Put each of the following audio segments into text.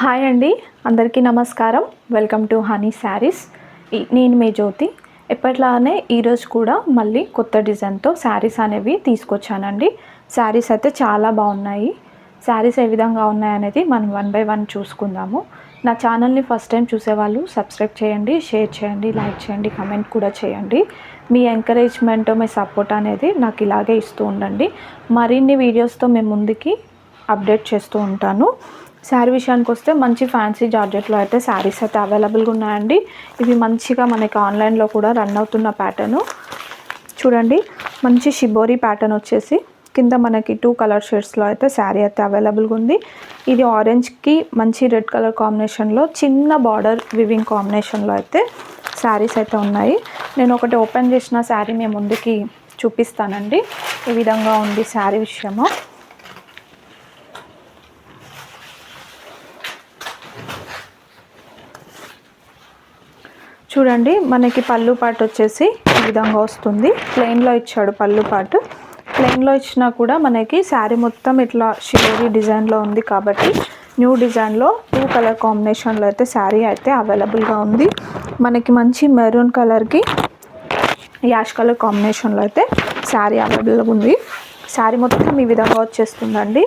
Hi అండి, అందరికీ నమస్కారం. Welcome to honey saris. నేను మీ జ్యోతి. ఎప్పట్లానే ఈరోజు కూడా మళ్ళీ కొత్త డిజైన్తో శారీస్ అనేవి తీసుకొచ్చానండి. శారీస్ అయితే చాలా బాగున్నాయి. శారీస్ ఏ విధంగా ఉన్నాయనేది మనం వన్ బై వన్ చూసుకుందాము. నా ఛానల్ని ఫస్ట్ టైం చూసేవాళ్ళు సబ్స్క్రైబ్ చేయండి, షేర్ చేయండి, లైక్ చేయండి, కమెంట్ కూడా చేయండి. మీ ఎంకరేజ్మెంట్, మీ సపోర్ట్ అనేది నాకు ఇలాగే ఇస్తూ ఉండండి. మరిన్ని వీడియోస్తో మేము ముందుకి అప్డేట్ చేస్తూ ఉంటాను. శారీ విషయానికి వస్తే మంచి ఫ్యాన్సీ జార్జెట్లో అయితే శారీస్ అయితే అవైలబుల్గా ఉన్నాయండి. ఇవి మంచిగా మనకి ఆన్లైన్లో కూడా రన్ అవుతున్న ప్యాటర్ను చూడండి. మంచి షిబోరి ప్యాటర్న్ వచ్చేసి కింద మనకి 2 కలర్ షేడ్స్లో అయితే శారీ అయితే అవైలబుల్గా ఉంది. ఇది ఆరెంజ్కి మంచి రెడ్ కలర్ కాంబినేషన్లో చిన్న బార్డర్ వివింగ్ కాంబినేషన్లో అయితే శారీస్ అయితే ఉన్నాయి. నేను ఒకటి ఓపెన్ చేసిన శారీ మేము ముందుకి చూపిస్తానండి. ఈ విధంగా ఉంది శారీ విషయము. చూడండి, మనకి పళ్ళు పాటు వచ్చేసి ఈ విధంగా వస్తుంది. ప్లెయిన్లో ఇచ్చాడు పళ్ళు పాటు. ప్లెయిన్లో ఇచ్చినా కూడా మనకి శారీ మొత్తం ఇట్లా షిబోరి డిజైన్లో ఉంది కాబట్టి న్యూ డిజైన్లో 2 కలర్ కాంబినేషన్లో అయితే శారీ అయితే అవైలబుల్గా ఉంది. మనకి మంచి మెరూన్ కలర్కి యాష్ కలర్ కాంబినేషన్లో అయితే శారీ అవైలబుల్గా ఉంది. శారీ మొత్తం ఈ విధంగా వచ్చేస్తుందండి.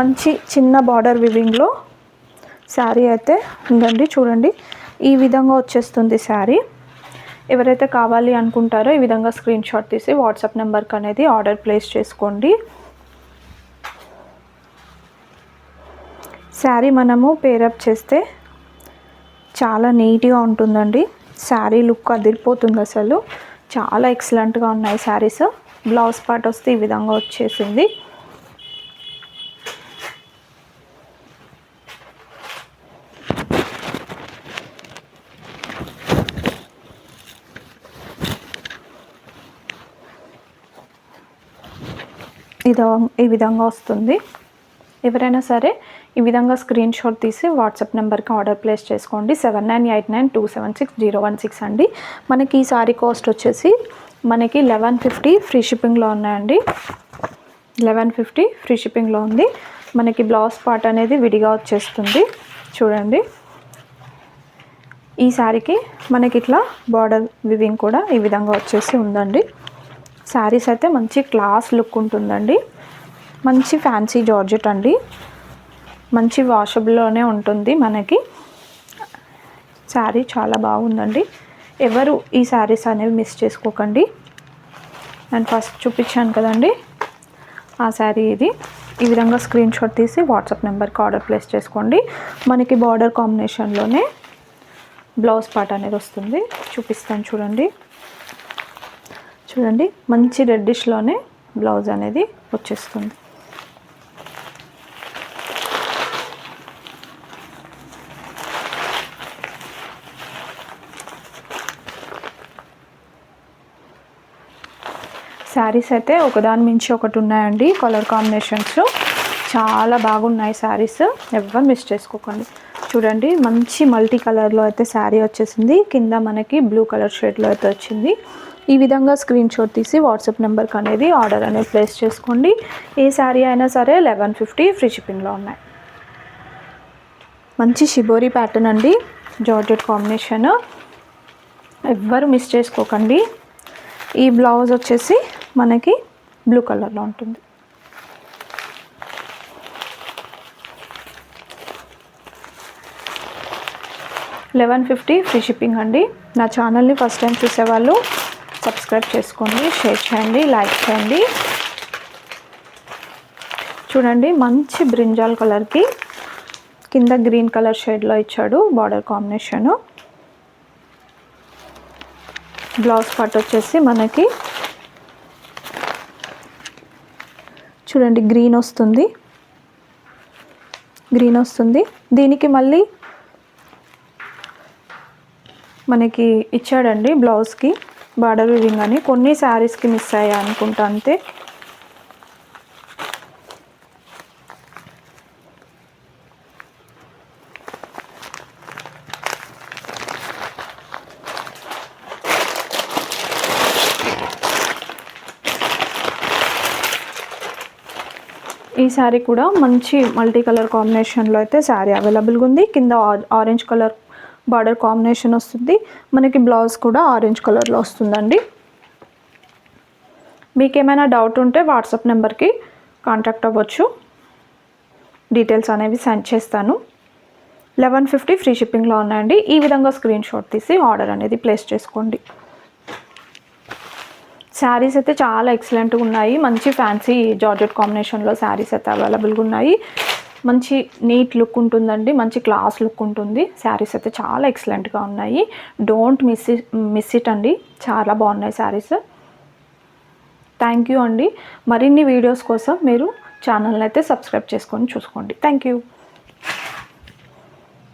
మంచి చిన్న బార్డర్ వివింగ్లో శారీ అయితే ఉందండి. చూడండి, ఈ విధంగా వచ్చేస్తుంది శారీ. ఎవరైతే కావాలి అనుకుంటారో ఈ విధంగా స్క్రీన్ షాట్ తీసి వాట్సాప్ నెంబర్కి అనేది ఆర్డర్ ప్లేస్ చేసుకోండి. శారీ మనము పేరప్ చేస్తే చాలా నీట్గా ఉంటుందండి. శారీ లుక్ అదిరిపోతుంది. అసలు చాలా ఎక్సలెంట్గా ఉన్నాయి శారీస్. బ్లౌజ్ పార్ట్ వస్తే ఈ విధంగా వచ్చేసింది. ఈ విధంగా వస్తుంది. ఎవరైనా సరే ఈ విధంగా స్క్రీన్ షాట్ తీసి వాట్సాప్ నెంబర్కి ఆర్డర్ ప్లేస్ చేసుకోండి. 7989276016 అండి. మనకి ఈ సారీ కాస్ట్ వచ్చేసి మనకి 1150 ఫ్రీ షిప్పింగ్లో ఉన్నాయండి. 1150 ఫ్రీ షిప్పింగ్లో ఉంది. మనకి బ్లౌజ్ పార్ట్ అనేది విడిగా వచ్చేస్తుంది. చూడండి, ఈ శారీకి మనకి ఇట్లా బార్డర్ వివింగ్ కూడా ఈ విధంగా వచ్చేసి ఉందండి. శారీస్ అయితే మంచి క్లాస్ లుక్ ఉంటుందండి. మంచి ఫ్యాన్సీ జార్జెట్ అండి. మంచి వాషబుల్లోనే ఉంటుంది. మనకి శారీ చాలా బాగుందండి. ఎవరు ఈ శారీస్ అనేవి మిస్ చేసుకోకండి. నేను ఫస్ట్ చూపించాను కదండి ఆ శారీ ఇది. ఈ విధంగా స్క్రీన్ షాట్ తీసి వాట్సాప్ నెంబర్కి ఆర్డర్ ప్లేస్ చేసుకోండి. మనకి బార్డర్ కాంబినేషన్లోనే బ్లౌజ్ పార్ట్ అనేది వస్తుంది. చూపిస్తాను చూడండి. చూడండి, మంచి రెడ్డిష్లోనే బ్లౌజ్ అనేది వచ్చేస్తుంది. శారీస్ అయితే ఒకదాని మించి ఒకటి ఉన్నాయండి. కలర్ కాంబినేషన్స్ చాలా బాగున్నాయి శారీస్. ఎవరు మిస్ చేసుకోకండి. చూడండి, మంచి మల్టీ కలర్లో అయితే శారీ వచ్చేసింది. కింద మనకి బ్లూ కలర్ షేడ్లో అయితే వచ్చింది. ఈ విధంగా స్క్రీన్ షాట్ తీసి వాట్సాప్ నెంబర్కి అనేది ఆర్డర్ అనేది ప్లేస్ చేసుకోండి. ఏ శారీ అయినా సరే 1150 ఫ్రీ షిప్పింగ్లో ఉన్నాయి. మంచి షిబోరి ప్యాటర్న్ అండి, జార్జెట్ కాంబినేషన్. ఎవ్వరు మిస్ చేసుకోకండి. ఈ బ్లౌజ్ వచ్చేసి మనకి బ్లూ కలర్లో ఉంటుంది. $1150 ఫ్రీ షిప్పింగ్ అండి. నా ఛానల్ని ఫస్ట్ టైం చూసేవాళ్ళు సబ్స్క్రైబ్ చేసుకోండి, షేర్ చేయండి, లైక్ చేయండి. చూడండి, మంచి బ్రింజాల్ కలర్కి కింద గ్రీన్ కలర్ షేడ్లో ఇచ్చాడు బార్డర్ కాంబినేషను. బ్లౌజ్ పార్ట్ వచ్చేసి మనకి చూడండి గ్రీన్ వస్తుంది. దీనికి మళ్ళీ మనకి ఇచ్చాడండి బ్లౌజ్కి బార్డర్ వివింగ్ అని. కొన్ని శారీస్కి మిస్ అయ్యా అనుకుంటా, అంతే. ఈ శారీ కూడా మంచి మల్టీ కలర్ కాంబినేషన్లో అయితే శారీ అవైలబుల్గా ఉంది. కింద ఆరెంజ్ కలర్ బార్డర్ కాంబినేషన్ వస్తుంది. మనకి బ్లౌజ్ కూడా ఆరెంజ్ కలర్లో వస్తుందండి. మీకు ఏమైనా డౌట్ ఉంటే వాట్సాప్ నెంబర్కి కాంటాక్ట్ అవ్వచ్చు. డీటెయిల్స్ అనేవి సెండ్ చేస్తాను. 1150 ఫ్రీ షిప్పింగ్లో ఉన్నాయండి. ఈ విధంగా స్క్రీన్ షాట్ తీసి ఆర్డర్ అనేది ప్లేస్ చేసుకోండి. శారీస్ అయితే చాలా ఎక్సలెంట్గా ఉన్నాయి. మంచి ఫ్యాన్సీ జార్జెట్ కాంబినేషన్లో శారీస్ అయితే అవైలబుల్గా ఉన్నాయి. మంచి నీట్ లుక్ ఉంటుందండి. మంచి క్లాస్ లుక్ ఉంటుంది. శారీస్ అయితే చాలా ఎక్సలెంట్గా ఉన్నాయి. డోంట్ మిస్ ఇట్ అండి. చాలా బాగున్నాయి శారీస్. థ్యాంక్ యూ అండి. మరిన్ని వీడియోస్ కోసం మీరు ఛానల్ని అయితే సబ్స్క్రైబ్ చేసుకొని చూసుకోండి. Thank you.